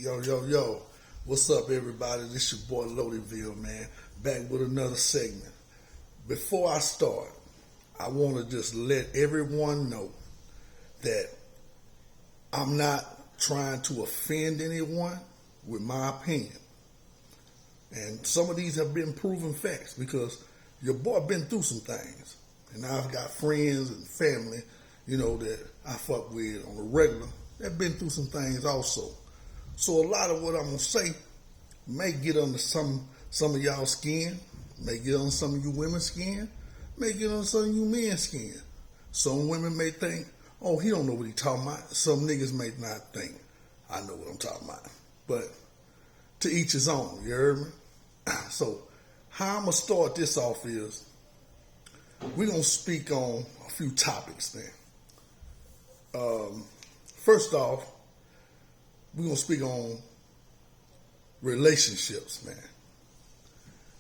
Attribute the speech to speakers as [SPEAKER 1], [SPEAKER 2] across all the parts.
[SPEAKER 1] Yo. What's up, everybody? This your boy Loadedville, man. Back with another segment. Before I start, I want to just let everyone know that I'm not trying to offend anyone with my opinion. And some of these have been proven facts because your boy been through some things. And I've got friends and family, that I fuck with on the regular that been through some things also. So a lot of what I'm gonna say may get under some of y'all skin, may get on some of you women's skin, may get on some of you men's skin. Some women may think, oh, he don't know what he talking about. Some niggas may not think I know what I'm talking about. But to each his own, you heard me? So how I'm gonna start this off is we're gonna speak on a few topics then. First off, we're going to speak on relationships, man.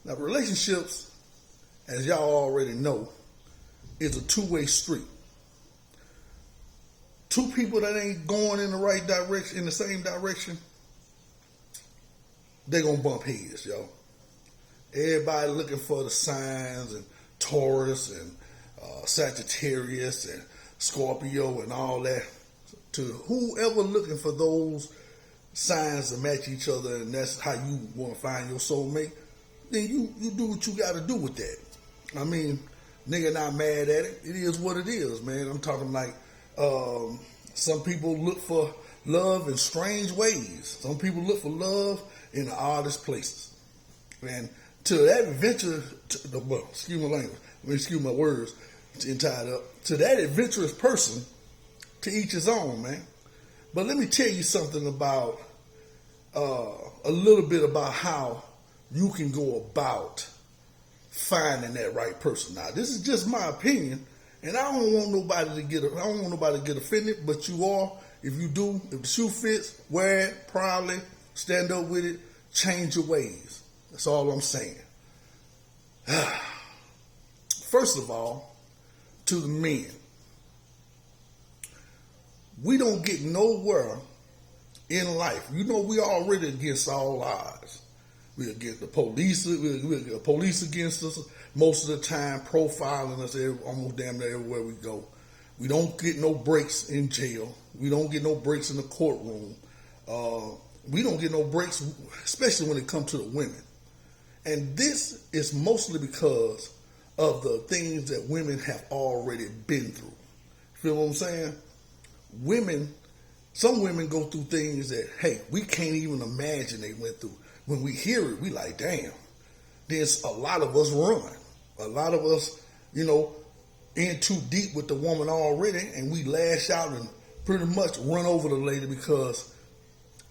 [SPEAKER 1] Now, relationships, as y'all already know, is a two-way street. Two people that ain't going in the right direction, in the same direction, they're going to bump heads, yo. Everybody looking for the signs and Taurus and Sagittarius and Scorpio and all that. To whoever looking for those signs to match each other, and that's how you want to find your soulmate, then you do what you got to do with that. I mean, nigga not mad at it. It is what it is, man. I'm talking like some people look for love in strange ways. Some people look for love in the oddest places. And to that adventure, excuse my language, excuse my words, tied up. To that adventurous person, to each his own, man. But let me tell you something about, a little bit about how you can go about finding that right person. Now, this is just my opinion, and I don't want nobody to get offended. But you are, if you do, if the shoe fits, wear it proudly, stand up with it, change your ways. That's all I'm saying. First of all, to the men. We don't get nowhere in life. We already against all odds. We get the police. We get the police against us most of the time, profiling us almost damn near everywhere we go. We don't get no breaks in jail. We don't get no breaks in the courtroom. We don't get no breaks, especially when it comes to the women. And this is mostly because of the things that women have already been through. Feel what I'm saying? Some women go through things that, hey, we can't even imagine they went through. When we hear it, we like, damn. There's a lot of us run. A lot of us, in too deep with the woman already, and we lash out and pretty much run over the lady because,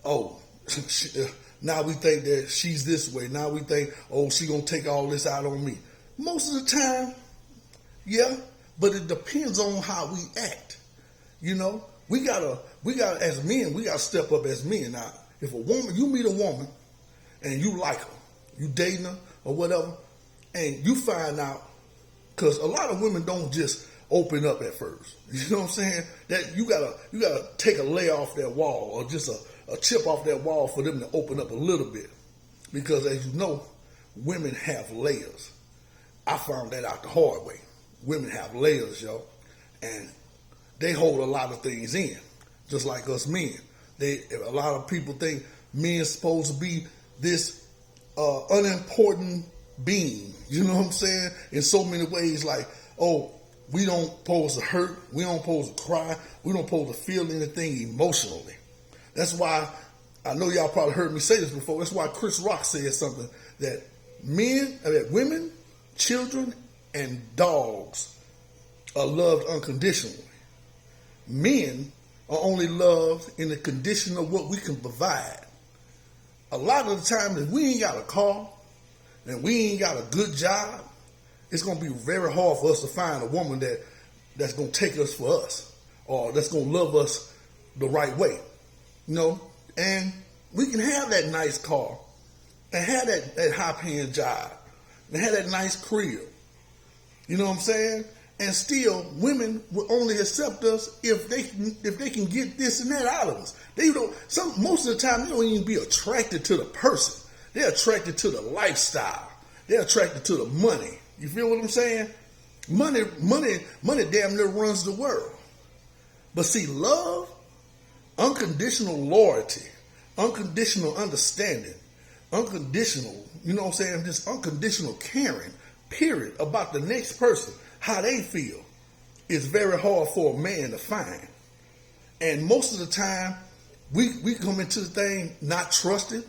[SPEAKER 1] now we think that she's this way. Now we think, she gonna take all this out on me. Most of the time, yeah, but it depends on how we act. We gotta as men, we gotta step up as men. Now, if you meet a woman and you like her, you dating her or whatever, and you find out, because a lot of women don't just open up at first. You know what I'm saying? That you gotta take a layer off that wall, or just a chip off that wall for them to open up a little bit. Because as you know, women have layers. I found that out the hard way. Women have layers, yo. And they hold a lot of things in, just like us men. A lot of people think men supposed to be this unimportant being. You know what I'm saying? In so many ways, like, we don't supposed to hurt, we don't supposed to cry, we don't supposed to feel anything emotionally. That's why, I know y'all probably heard me say this before, that's why Chris Rock said something, that women, children, and dogs are loved unconditionally. Men are only loved in the condition of what we can provide. A lot of the time, if we ain't got a car and we ain't got a good job, it's going to be very hard for us to find a woman that's going to take us for us, or that's going to love us the right way. And we can have that nice car and have that high-paying job and have that nice crib. You know what I'm saying? And still, women will only accept us if they can get this and that out of us. They don't. Most of the time, they don't even be attracted to the person. They're attracted to the lifestyle. They're attracted to the money. You feel what I'm saying? Money damn near runs the world. But see, love, unconditional loyalty, unconditional understanding, unconditional, you know what I'm saying, just unconditional caring, period, about the next person, how they feel, is very hard for a man to find. And most of the time, we come into the thing not trusting.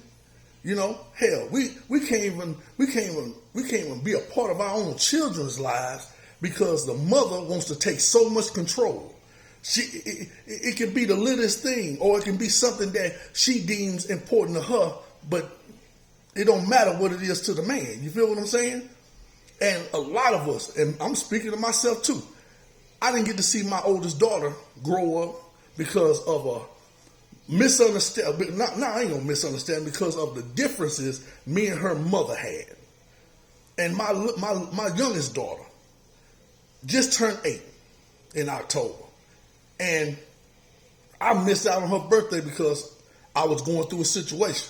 [SPEAKER 1] You know, hell, we can't even be a part of our own children's lives because the mother wants to take so much control. It can be the littlest thing, or it can be something that she deems important to her, but it don't matter what it is to the man. You feel what I'm saying? And a lot of us, and I'm speaking to myself too, I didn't get to see my oldest daughter grow up because of a misunderstanding. I ain't gonna misunderstand, because of the differences me and her mother had. And my youngest daughter just turned 8 in October. And I missed out on her birthday because I was going through a situation.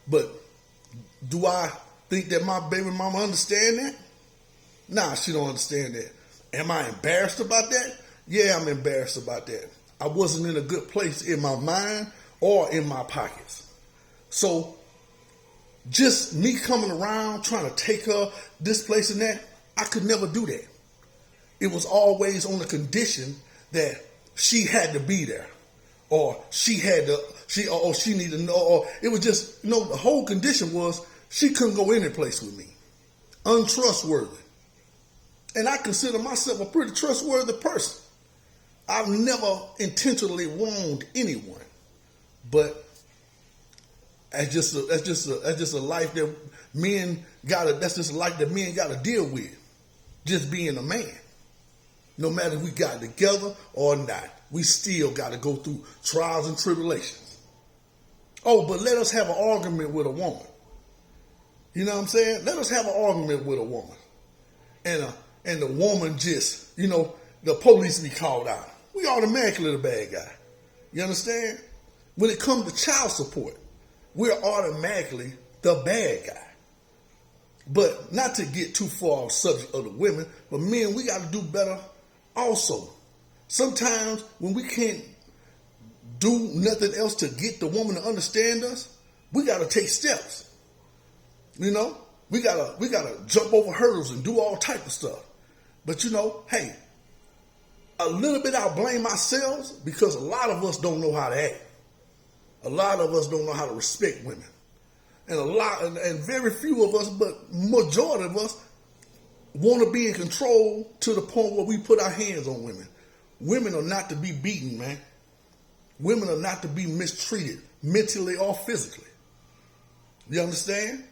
[SPEAKER 1] But do I think that my baby mama understand that? Nah, she don't understand that. Am I embarrassed about that? Yeah, I'm embarrassed about that. I wasn't in a good place in my mind or in my pockets. So just me coming around trying to take her this place and that, I could never do that. It was always on the condition that she had to be there, or she needed to know, or it was just, the whole condition was she couldn't go any place with me. Untrustworthy. And I consider myself a pretty trustworthy person. I've never intentionally wronged anyone, but that's just a life that men gotta. That's just a life that men gotta deal with. Just being a man, no matter if we got together or not, we still gotta go through trials and tribulations. Oh, but let us have an argument with a woman. You know what I'm saying? Let us have an argument with a woman, and the woman just, the police be called out. We automatically the bad guy. You understand? When it comes to child support, we're automatically the bad guy. But not to get too far off the subject of the women, but men, we got to do better also. Sometimes when we can't do nothing else to get the woman to understand us, we got to take steps. We gotta jump over hurdles and do all type of stuff. But hey, a little bit I'll blame ourselves, because a lot of us don't know how to act. A lot of us don't know how to respect women. And very few of us, but majority of us, want to be in control to the point where we put our hands on women. Women are not to be beaten, man. Women are not to be mistreated mentally or physically. You understand?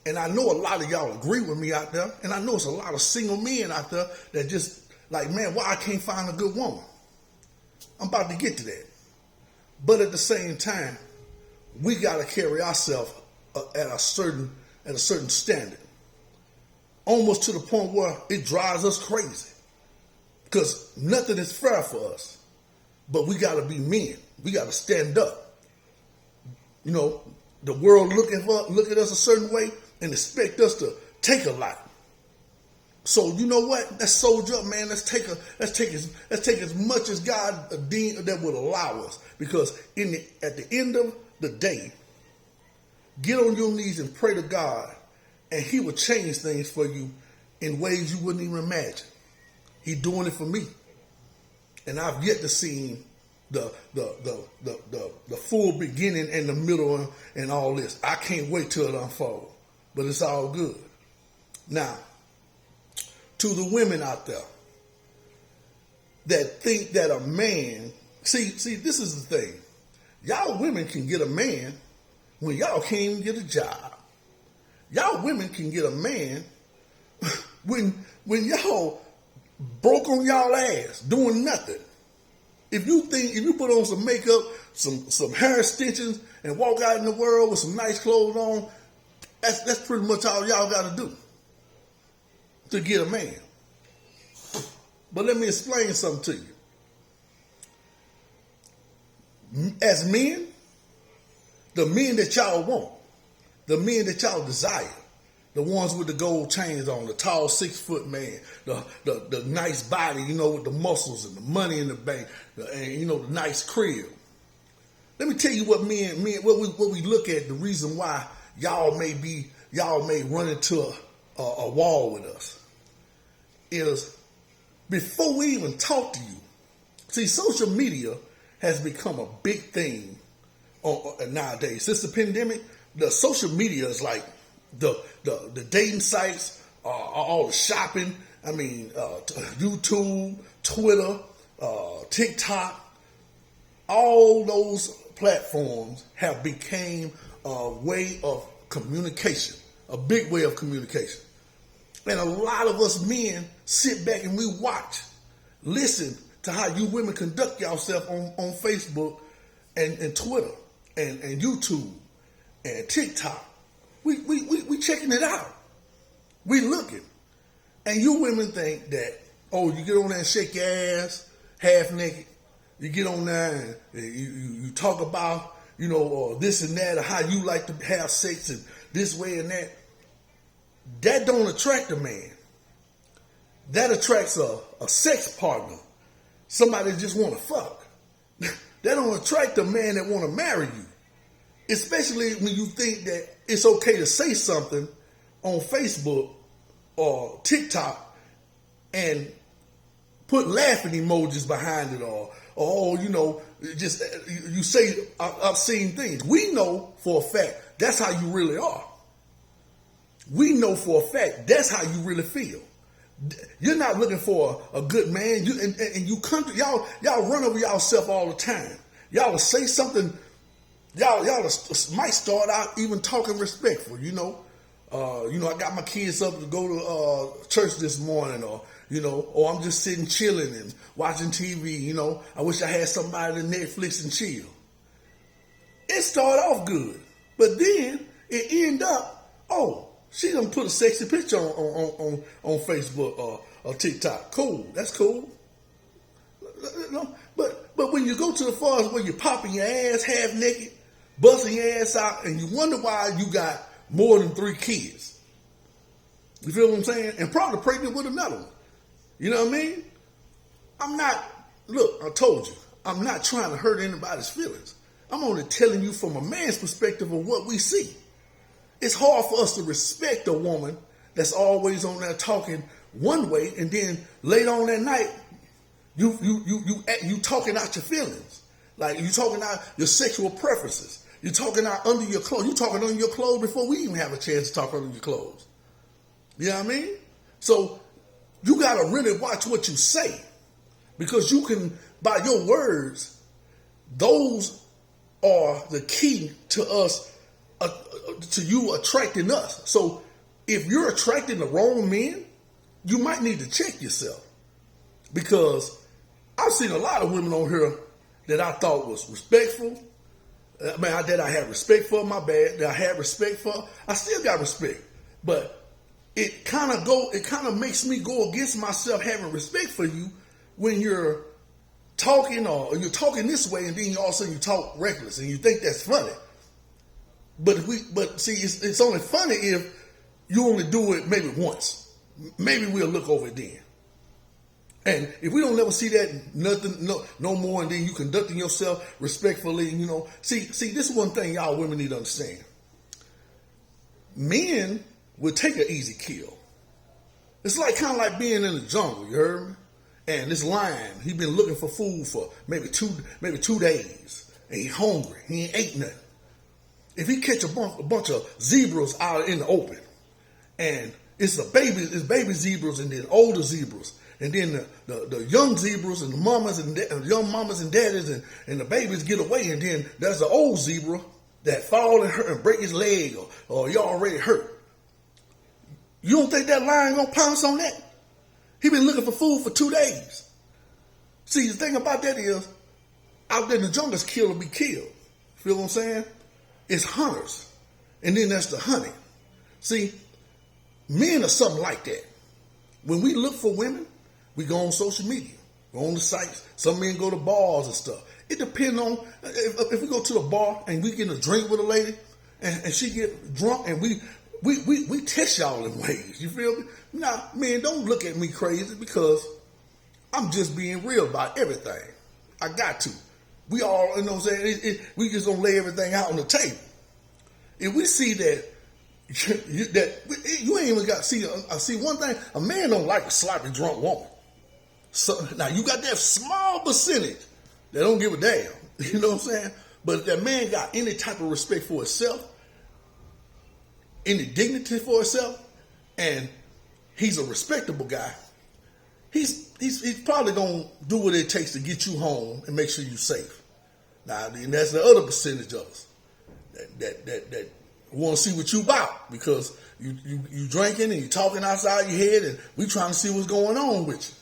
[SPEAKER 1] And I know a lot of y'all agree with me out there, and I know it's a lot of single men out there that just like, man, why I can't find a good woman? I'm about to get to that. But at the same time, we got to carry ourselves at a certain standard, almost to the point where it drives us crazy, because nothing is fair for us. But we got to be men. We got to stand up. The world look at us a certain way and expect us to take a lot. So you know what? Let's soldier up, man. Let's take as much as God that would allow us. Because at the end of the day, get on your knees and pray to God, and He will change things for you in ways you wouldn't even imagine. He's doing it for me, and I've yet to see the full beginning and the middle and all this. I can't wait till it unfolds, but it's all good. Now, to the women out there that think that a man, see, this is the thing. Y'all women can get a man when y'all can't even get a job. Y'all women can get a man when y'all broke on y'all ass doing nothing. If you put on some makeup, some hair extensions, and walk out in the world with some nice clothes on, that's pretty much all y'all got to do to get a man. But let me explain something to you. As men, the men that y'all want, the men that y'all desire, the ones with the gold chains on, the tall 6-foot man, the nice body, with the muscles and the money in the bank, and the nice crib. Let me tell you what what we look at. The reason why y'all may run into a wall with us is before we even talk to you. See, social media has become a big thing nowadays. Since the pandemic, the social media is like the dating sites, all the shopping. I mean, YouTube, Twitter, TikTok, all those platforms have become a way of communication, a big way of communication. And a lot of us men sit back and we watch, listen to how you women conduct yourself on Facebook and Twitter and YouTube and TikTok. We checking it out. We looking. And you women think that, you get on there and shake your ass half naked. You get on there and you talk about, this and that, or how you like to have sex and this way and that. That don't attract a man. That attracts a sex partner. Somebody that just want to fuck. That don't attract a man that want to marry you. Especially when you think that it's okay to say something on Facebook or TikTok and put laughing emojis behind it, or just you say obscene things. We know for a fact that's how you really are. We know for a fact that's how you really feel. You're not looking for a good man. Y'all run over yourself all the time. Y'all will say something. Y'all might start out even talking respectful. I got my kids up to go to church this morning, or I'm just sitting chilling and watching TV. I wish I had somebody to Netflix and chill. It started off good, but then it ended up, she done put a sexy picture on Facebook or TikTok. Cool, that's cool. But when you go to the forest where you're popping your ass half naked, busting your ass out, and you wonder why you got more than 3 kids. You feel what I'm saying? And probably pregnant with another one. You know what I mean? I told you, I'm not trying to hurt anybody's feelings. I'm only telling you from a man's perspective of what we see. It's hard for us to respect a woman that's always on there talking one way, and then later on that night, you talking out your feelings. Like you talking out your sexual preferences. You talking out under your clothes. You talking under your clothes before we even have a chance to talk under your clothes. You know what I mean? So you got to really watch what you say, because you can, by your words, those are the key to us, to you attracting us. So if you're attracting the wrong men, you might need to check yourself, because I've seen a lot of women on here that I thought was respectful. That I had respect for, my bad. That I had respect for. I still got respect, but it kind of makes me go against myself having respect for you when you're talking, or you're talking this way, and then all of a sudden you talk reckless, and you think that's funny. But see, it's only funny if you only do it maybe once. Maybe we'll look over it then. And if we don't ever see that, no more, and then you conducting yourself respectfully, see, this is one thing y'all women need to understand. Men will take an easy kill. It's kind of like being in the jungle, you heard me? And this lion, he been looking for food for maybe two days, and he hungry, he ain't ate nothing. If he catch a bunch of zebras out in the open, and it's baby zebras and then older zebras, and then the young zebras and the mamas and young mamas and daddies and the babies get away, and then there's the old zebra that fall and hurt and break his leg, or you already hurt. You don't think that lion gonna pounce on that? He been looking for food for 2 days. See, the thing about that is, out there in the jungle, it's kill or be killed. Feel what I'm saying? It's hunters, and then there's the hunting. See, men are something like that. When we look for women, We go on social media. Go on the sites. Some men go to bars and stuff. It depends on if we go to the bar and we get a drink with a lady and she get drunk and we test y'all in ways. You feel me? Now, man, don't look at me crazy because I'm just being real about everything. I got to. We all, you know what I'm saying? We just don't lay everything out on the table. If we see that you ain't even got see one thing. A man don't like a sloppy drunk woman. So now you got that small percentage that don't give a damn. You know what I'm saying? But if that man got any type of respect for himself, any dignity for himself, and he's a respectable guy, he's probably gonna do what it takes to get you home and make sure you're safe. Now, and that's the other percentage of us that want to see what you about because you drinking and you talking outside your head, and we trying to see what's going on with you.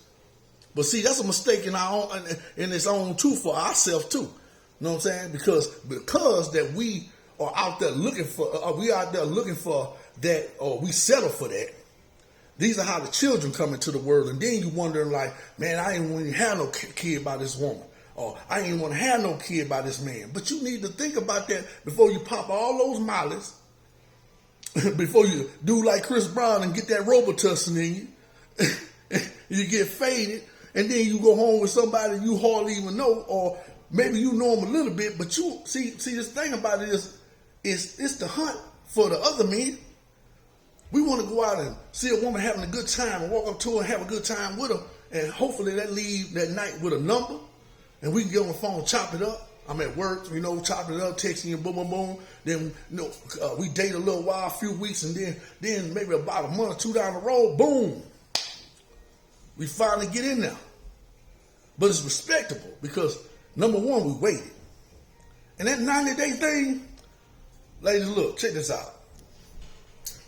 [SPEAKER 1] But see, that's a mistake in its own too for ourselves too. You know what I'm saying? Because that we are out there looking for that, or we settle for that. These are how the children come into the world, and then you wondering like, man, I ain't want to have no kid by this woman, or I ain't want to have no kid by this man. But you need to think about that before you pop all those mollies, before you do like Chris Brown and get that Robitussin in you, you get faded. And then you go home with somebody you hardly even know, or maybe you know them a little bit, but you see this thing about it is it's the hunt for the other men. We want to go out and see a woman having a good time and walk up to her and have a good time with her, and hopefully that leave that night with a number, and we can get on the phone, chop it up. I'm at work, chop it up, texting you, boom, boom, boom. Then we date a little while, a few weeks, and then maybe about a month or two down the road, boom. We finally get in there. But it's respectable because, number one, we waited. And that 90-day thing, ladies, look, check this out.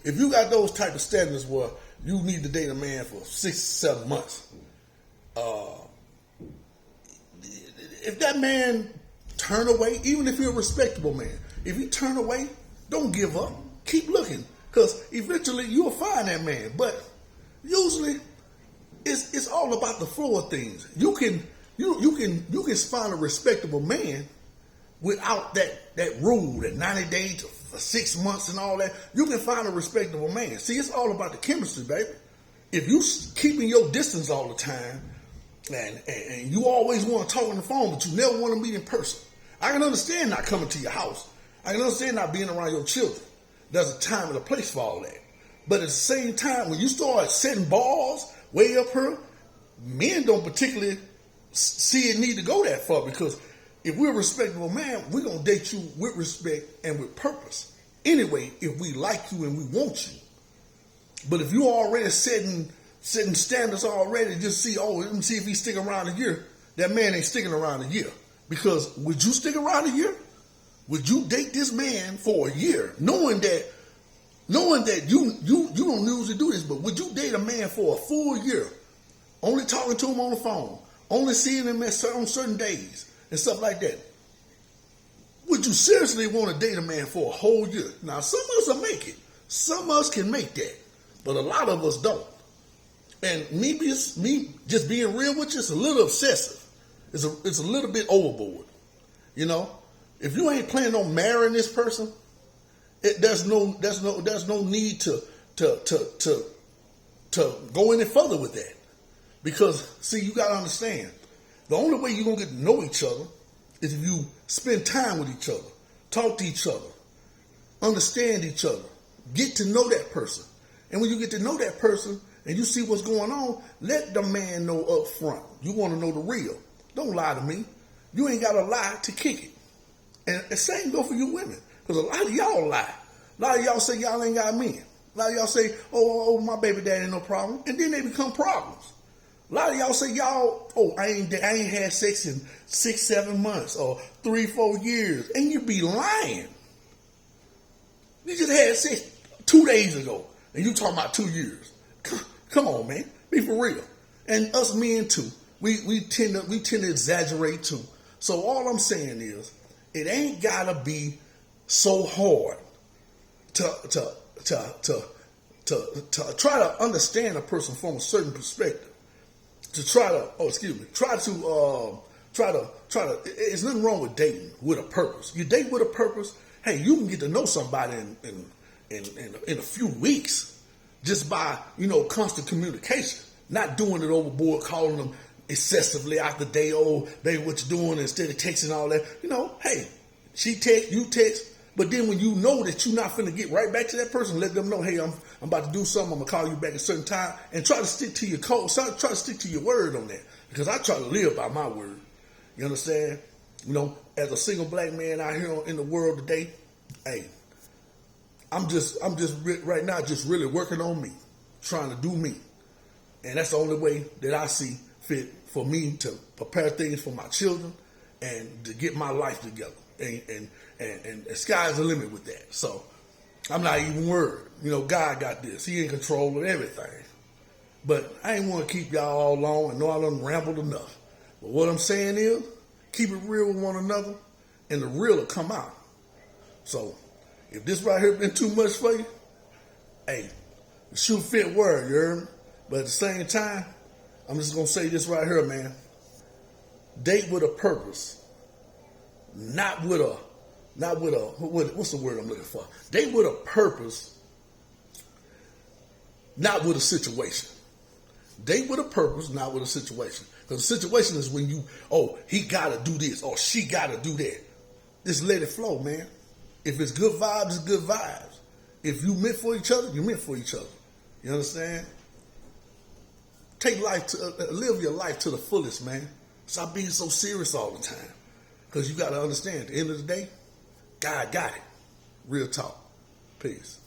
[SPEAKER 1] If you got those type of standards where you need to date a man for 6 to 7 months, if that man turn away, even if you're a respectable man, if he turn away, don't give up. Keep looking, because eventually you'll find that man. But usually, it's all about the flow of things. You can find a respectable man without that rule, that 90 days for 6 months and all that. You can find a respectable man. See, it's all about the chemistry, baby. If you keeping your distance all the time, and you always want to talk on the phone, but you never want to meet in person, I can understand not coming to your house. I can understand not being around your children. There's a time and a place for all that. But at the same time, when you start setting bars way up here, men don't particularly see a need to go that far, because if we're a respectable man, we're going to date you with respect and with purpose. Anyway, if we like you and we want you. But if you're already setting standards already, just see, let me see if he stick around a year. That man ain't sticking around a year. Because would you stick around a year? Would you date this man for a year, knowing that you don't usually do this, but would you date a man for a full year, only talking to him on the phone, only seeing him on certain days and stuff like that? Would you seriously want to date a man for a whole year? Now, some of us will make it. Some of us can make that, but a lot of us don't. And me just being real with you, it's a little obsessive. It's a little bit overboard. If you ain't planning on marrying this person, there's no need to go any further with that. Because see, you gotta understand, the only way you're gonna get to know each other is if you spend time with each other, talk to each other, understand each other, get to know that person. And when you get to know that person and you see what's going on, let the man know up front. You want to know the real. Don't lie to me. You ain't gotta lie to kick it. And the same go for you women. Because a lot of y'all lie. A lot of y'all say y'all ain't got men. A lot of y'all say, oh, my baby daddy ain't no problem. And then they become problems. A lot of y'all say I ain't had sex in 6, 7 months or 3, 4 years. And you be lying. You just had sex 2 days ago. And you talking about 2 years. Come on, man. Be for real. And us men too. We tend to exaggerate too. So all I'm saying is, it ain't gotta be so hard to try to understand a person from a certain perspective. to try to, try to, it's nothing wrong with dating with a purpose. You date with a purpose, hey, you can get to know somebody in a few weeks just by, constant communication, not doing it overboard, calling them excessively out the day, oh, baby, what you doing, instead of texting all that. Hey, she text, you text, but then when you know that you're not finna get right back to that person, let them know, hey, I'm about to do something, I'm gonna call you back at a certain time, and try to stick to your code, try to stick to your word on that, because I try to live by my word. You understand? As a single black man out here in the world today, hey, I'm just right now just really working on me, trying to do me, and that's the only way that I see fit for me to prepare things for my children and to get my life together. And the sky's the limit with that. So I'm not even worried. God got this. He in control of everything. But I ain't want to keep y'all all long. I know I done rambled enough. But what I'm saying is, keep it real with one another, and the real will come out. So if this right here been too much for you, hey, shoot fit word, you heard me? But at the same time, I'm just going to say this right here, man. Date with a purpose. Not with a, what's the word I'm looking for? Date with a purpose, not with a situation. Date with a purpose, not with a situation. Because the situation is when he got to do this, or she got to do that. Just let it flow, man. If it's good vibes, it's good vibes. If you meant for each other, you meant for each other. You understand? Live your life to the fullest, man. Stop being so serious all the time. Because you got to understand, at the end of the day, God got it. Real talk. Peace.